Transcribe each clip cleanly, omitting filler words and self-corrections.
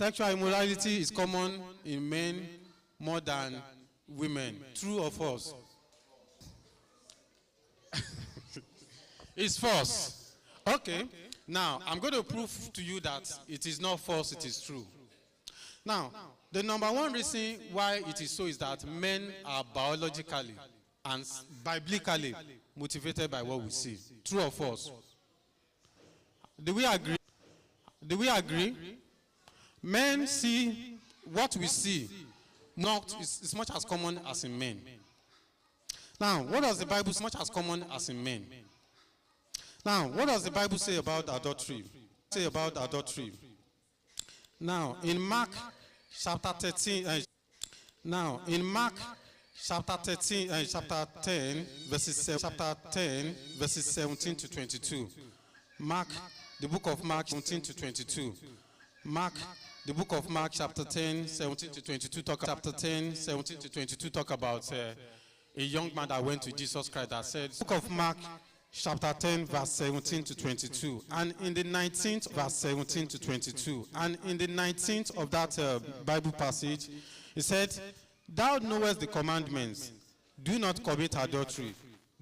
Sexual immorality is common in men more than women. True or false? It's false. Okay. Now, I'm going to prove to you that it is not false, it is true. Now, the number one reason why it is so is that men are biologically and biblically motivated by what we see. True or false? Do we agree? Do we agree? Men see what we see, not as much as common as in men. Now, what does the Bible say much as common as in men? Now, what does the Bible say about adultery? Say about adultery. Now, in Mark chapter 13, now in Mark chapter 13, chapter 10, verses 17 to 22. Mark, the book of Mark 17 to 22. Mark, the book of Mark chapter 10, 17 to 22 talk about a young man that went to Jesus Christ that said, book of Mark chapter 10 verse 17 to 22, and in the 19th verse 17 to 22, and in the 19th of that Bible passage, he said, thou knowest the commandments, do not commit adultery,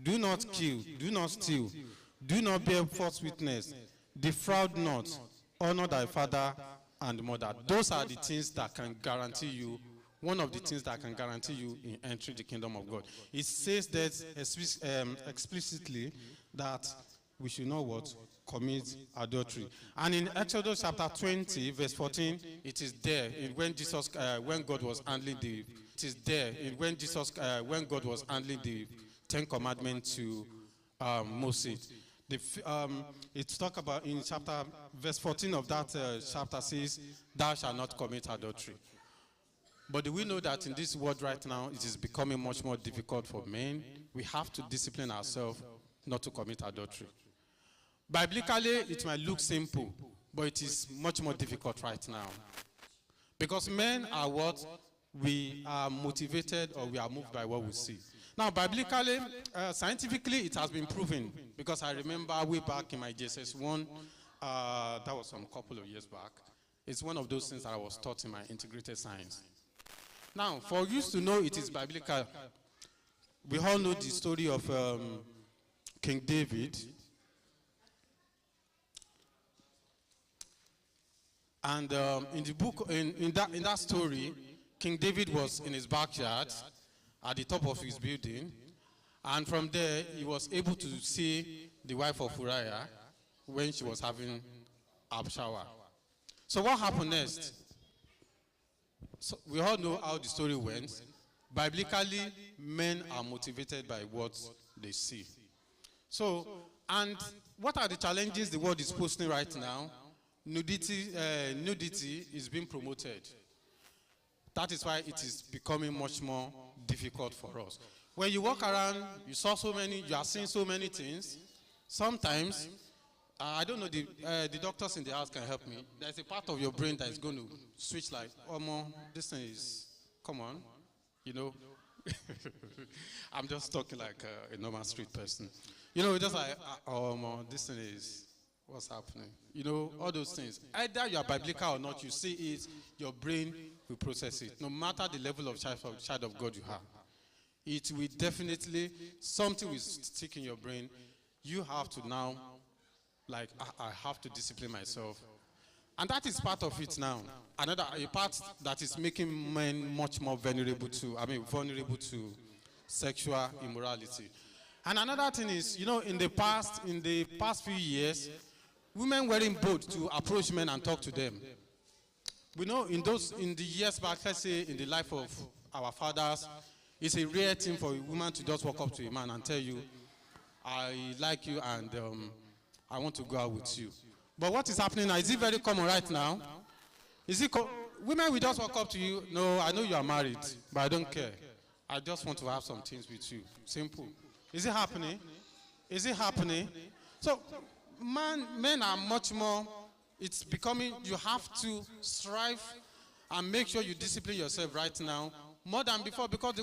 do not kill, do not steal, do not bear false witness, defraud not, honor thy father and mother. Those are the things that can guarantee you, one of the things that can guarantee you in entering the kingdom of God. It says that explicitly that we should not what? Commit adultery. And in Exodus chapter 20, verse 14, it is there when Jesus, when God was handling the, it is there when Jesus, when God was handling the 10 commandments to Moses. It's talk about in chapter, verse 14 of that chapter says, thou shalt not commit adultery. But do we know that in this world right now, it is becoming much more difficult for men? We have to discipline ourselves not to commit adultery. Biblically, it might look simple, but it is much more difficult right now. Because men are what? We are motivated or we are moved by what we see. Now, biblically, scientifically, it has been proven. Because I remember way back in my JSS1, that was some couple of years back. It's one of those things that I was taught in my integrated science. Now, for you to know it is biblical, we all know the story of King David. And in the book, in that story, King David was in his backyard at the top of his building. And from there, he was able to see the wife of Uriah when she was having a shower. So what happened next? So we all know how the story went. Biblically, men are motivated by what they see. So, and what are the challenges the world is posting right now? Nudity is being promoted. That is why it is becoming much more difficult for us. When you walk around, you are seeing so many things. Sometimes, I don't know, the doctors in the house can help me. There's a part of your brain that is going to switch like, oh, mom, this thing is, come on, you know. I'm just talking like a normal street person. You know, just like, oh, mom, this thing is, what's happening? You know, all those things. Either you are biblical or not, you see it, your brain will process it. No matter the level of child of God you have. It will definitely, something will stick in your brain. You have to now, like, I have to discipline myself. And that is part of it now. Another a part that is making men much more vulnerable to sexual immorality. And another thing is, you know, in the past few years, women weren't bold to approach men and talk to them. We know in the years back, let's say in the life of our fathers, it's a rare thing for a woman to just walk up to a man and tell you, I like you and I want to go out with you. But what is happening now? Is it very common right now? Women will just walk up to you, no, I know you are married, but I don't care. I just want to have some things with you. Simple. Is it happening? Is it happening? So, men are much more, it's becoming, you have to strive and make sure you discipline yourself right now more than before, because the